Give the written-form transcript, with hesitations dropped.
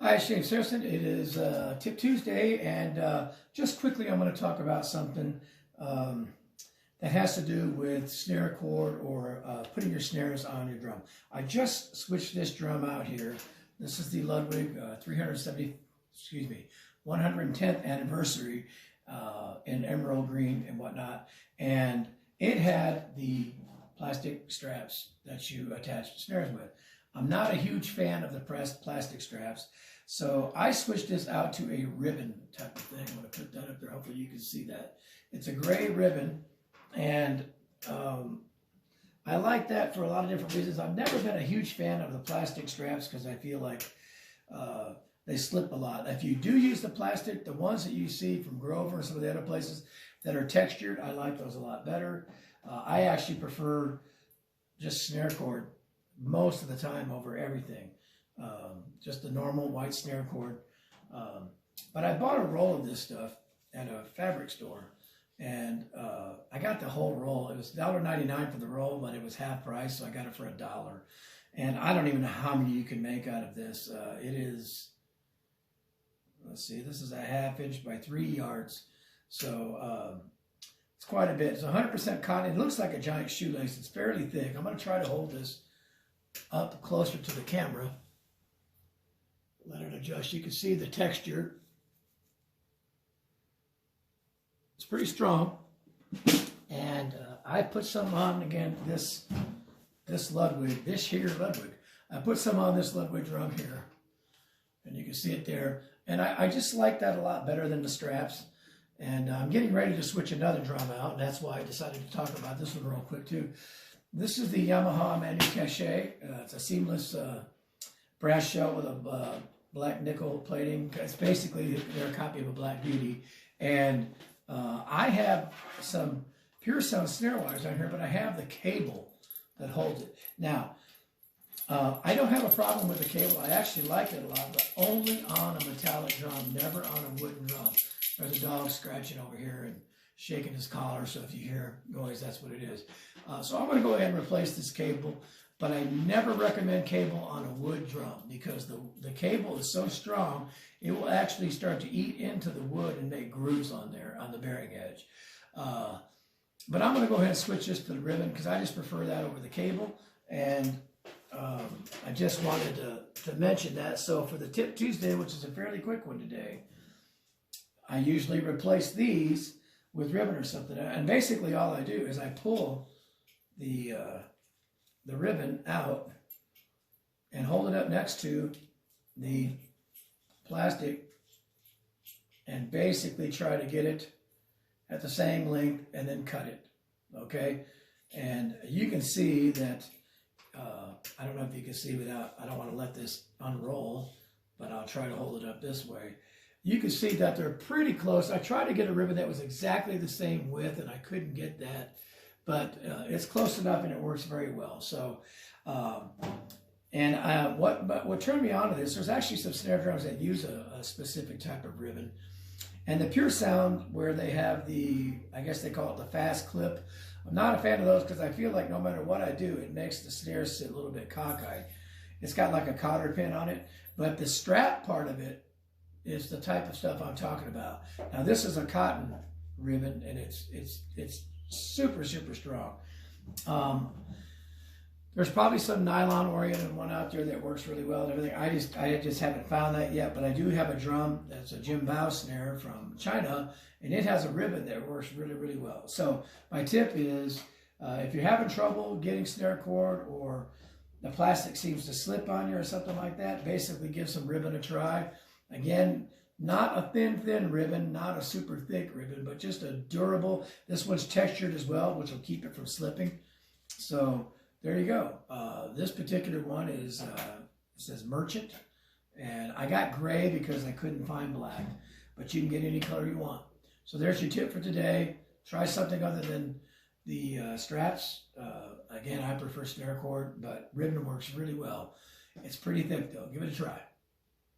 Hi, it's JamesAnimalHarrison. It is Tip Tuesday, and just quickly I'm going to talk about something that has to do with snare cord or putting your snares on your drum. I just switched this drum out here. This is the Ludwig 110th anniversary in emerald green and whatnot, and it had the plastic straps that you attach snares with. I'm not a huge fan of the pressed plastic straps, so I switched this out to a ribbon type of thing. I'm going to put that up there. Hopefully you can see that. It's a gray ribbon, and I like that for a lot of different reasons. I've never been a huge fan of the plastic straps because I feel like they slip a lot. If you do use the plastic, the ones that you see from Grover and some of the other places that are textured, I like those a lot better. I actually prefer just snare cord most of the time over everything. Just the normal white snare cord. But I bought a roll of this stuff at a fabric store, and I got the whole roll. It was $1.99 for the roll, but it was half price, so I got it for $1. And I don't even know how many you can make out of this. It is, let's see, this is a 1/2 inch by 3 yards. So it's quite a bit. It's 100% cotton. It looks like a giant shoelace. It's fairly thick. I'm going to try to hold this up closer to the camera. Let it adjust. You can see the texture. It's pretty strong. And I put some on, again, this Ludwig, I put some on this Ludwig drum here. And you can see it there. And I just like that a lot better than the straps. And I'm getting ready to switch another drum out. And that's why I decided to talk about this one real quick too. This is the Yamaha Manu Cache. It's a seamless brass shell with a black nickel plating. It's basically they're a copy of a Black Beauty. And I have some Pure Sound snare wires on here, but I have the cable that holds it. Now, I don't have a problem with the cable. I actually like it a lot, but only on a metallic drum, never on a wooden drum. There's a dog scratching over here and shaking his collar, so if you hear noise, that's what it is. So I'm going to go ahead and replace this cable, but I never recommend cable on a wood drum because the cable is so strong, it will actually start to eat into the wood and make grooves on there, on the bearing edge. But I'm going to go ahead and switch this to the ribbon because I just prefer that over the cable, and I just wanted to mention that. So for the Tip Tuesday, which is a fairly quick one today, I usually replace these with ribbon or something. And basically all I do is I pull the ribbon out and hold it up next to the plastic and basically try to get it at the same length and then cut it, okay? And you can see that, I don't know if you can see without, I don't want to let this unroll, but I'll try to hold it up this way. You can see that they're pretty close. I tried to get a ribbon that was exactly the same width, and I couldn't get that, but it's close enough and it works very well. So, what turned me on to this, there's actually some snare drums that use a specific type of ribbon. And the Pure Sound, where they have the, I guess they call it the fast clip, I'm not a fan of those because I feel like no matter what I do, it makes the snare sit a little bit cockeyed. It's got like a cotter pin on it, but the strap part of it is the type of stuff I'm talking about. Now this is a cotton ribbon, and it's super, super strong. There's probably some nylon oriented one out there that works really well and everything. I just haven't found that yet, but I do have a drum that's a Jim Bao snare from China, and it has a ribbon that works really, really well. So my tip is, if you're having trouble getting snare cord or the plastic seems to slip on you or something like that, basically give some ribbon a try. Again, not a thin ribbon, not a super thick ribbon, but just a durable. This one's textured as well, which will keep it from slipping. So there you go. This particular one is, it says Merchant, and I got gray because I couldn't find black, but you can get any color you want. So there's your tip for today. Try something other than the straps. Again, I prefer snare cord, but ribbon works really well. It's pretty thick though. Give it a try.